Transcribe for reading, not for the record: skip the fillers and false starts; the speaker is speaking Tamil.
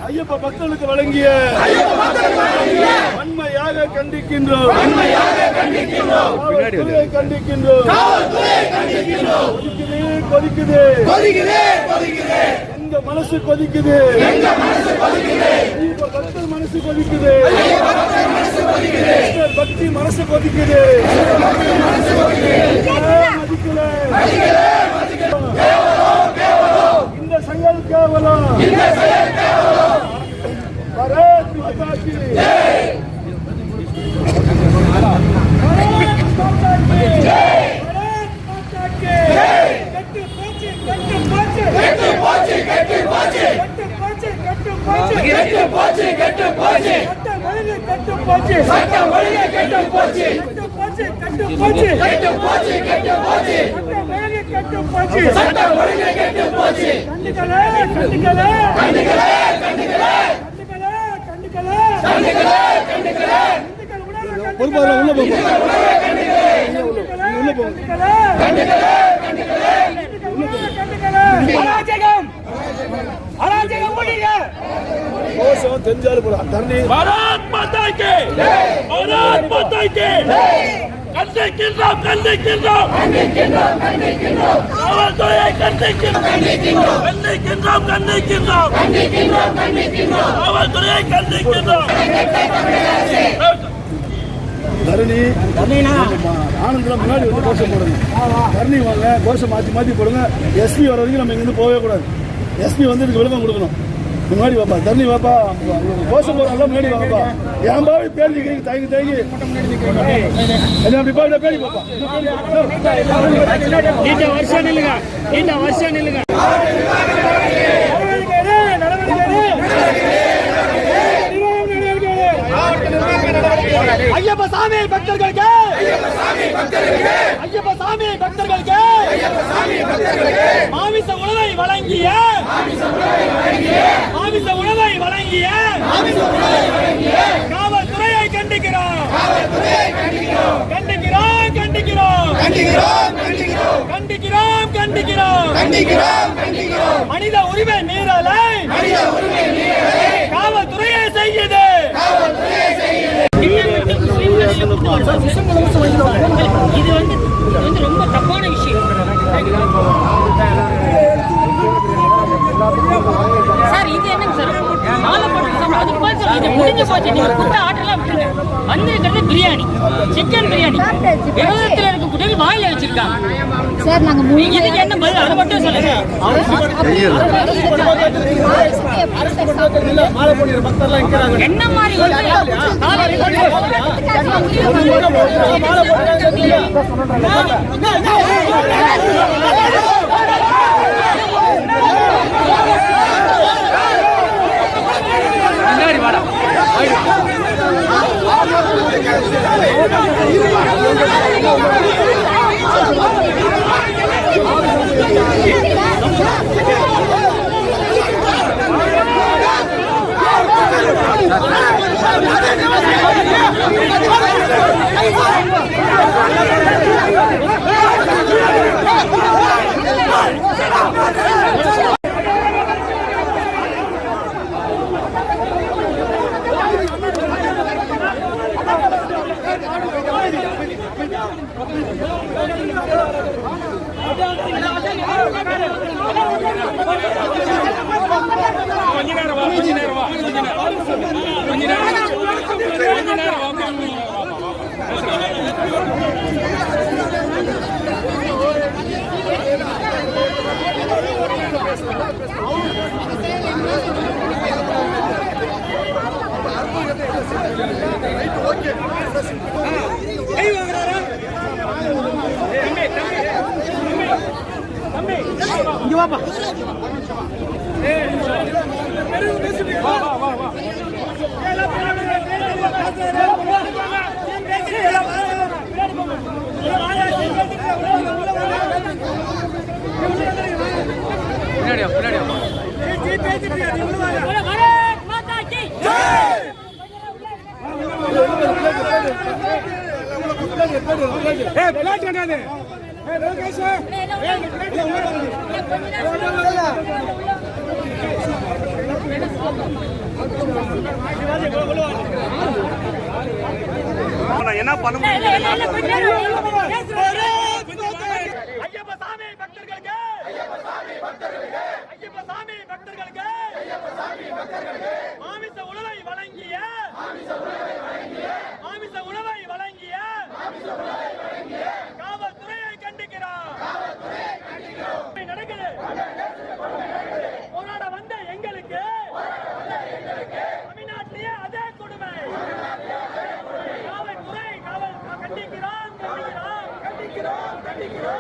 ஐயப்ப பக்தர்களுக்கு வழங்கிய வன்மையாக கண்டிக்கின்றோம். எங்க மனசு கொதிக்குது, பக்தர் மனசு கொதிக்குது, பக்தி மனசு கொதிக்குது. இந்த செயல் கேவலம். பாரத் மாதா கி ஜெய். பாரத் மாதா கி ஜெய். பாரத் மாதா கி ஜெய். கண்டிக்கின்றோம், கண்டிக்கின்றோம், கண்டிக்கின்றோம், கண்டிக்கின்றோம். காவல்துறையை கண்டிக்கின்றோம், கண்டிக்கின்றோம், கண்டிக்கின்றோம், கண்டிக்கின்றோம், கண்டிக்கின்றோம், கண்டிக்கின்றோம். காவல்துறையை கண்டிக்கின்றோம். தரணி ஆனந்தம் முன்னாடி வந்து கோஷம் போடுங்க. தரணி வாங்க, கோஷம் மாற்றி மாற்றி போடுங்க. எஸ்பி வர வரைக்கும் நம்ம இங்கிருந்து போகவே கூடாது. எஸ்பி வந்து இதுக்கு விளக்கம் கொடுக்கணும். முன்னாடி வாப்பா, தண்ணி வாப்பா, கோஷம் போடுறா முன்னாடி வாங்கப்பா. என் பாவி பேர் தயங்கி தயங்கி அப்படி போய் பேடி பாப்பா. வருஷம் நில்லுங்க, இந்த வருஷம் நில்லுங்க. ஐயப்ப சாமி பக்தர்களுக்கு, ஐயப்ப சாமி பக்தர்களுக்கு மாமிச உணவை வழங்கிய, மாமிச உணவை வழங்கிய காவல்துறையை கண்டிக்கிறோம், கண்டிக்கிறோம், கண்டிக்கிறோம், கண்டிக்கிறோம், கண்டிக்கிறோம். மனித உரிமை மீறலை காவல்துறையை செய்யுது. இது வந்து ரொம்ப தப்பான விஷயம் சார். இது என்னங்க சார், மாலை போட்டு சார், அதுக்கு போய் சார் இது முடிஞ்சு போச்சு. நீங்க கொடுத்த ஆர்டர்லாம் விட்டுருங்க. வந்திருக்கிறது பிரியாணி, சிக்கன் பிரியாணி. விரோதத்தில் இருக்கக்கூடிய வாயில வச்சிருக்காங்க சார். நாங்க இதுக்கு என்ன பதில், அதை மட்டும் சொல்லுங்க. என்ன மாதிரி இங்க வாப்பா. வா வா வா. என்ன பண்ண முடியும்? ஐயப்ப சாமி பக்தர்களுக்கு ஐயப்ப சாமி பக்தர்களுக்கு மாமிச உணவை வழங்கிய காவல்துறையை கண்டிக்கிறோம். நடக்குது போராட வந்த எங்களுக்கு தமிழ்நாட்டிலேயே அதே கொடுமை. காவல்துறை கண்டிக்கிறோம்.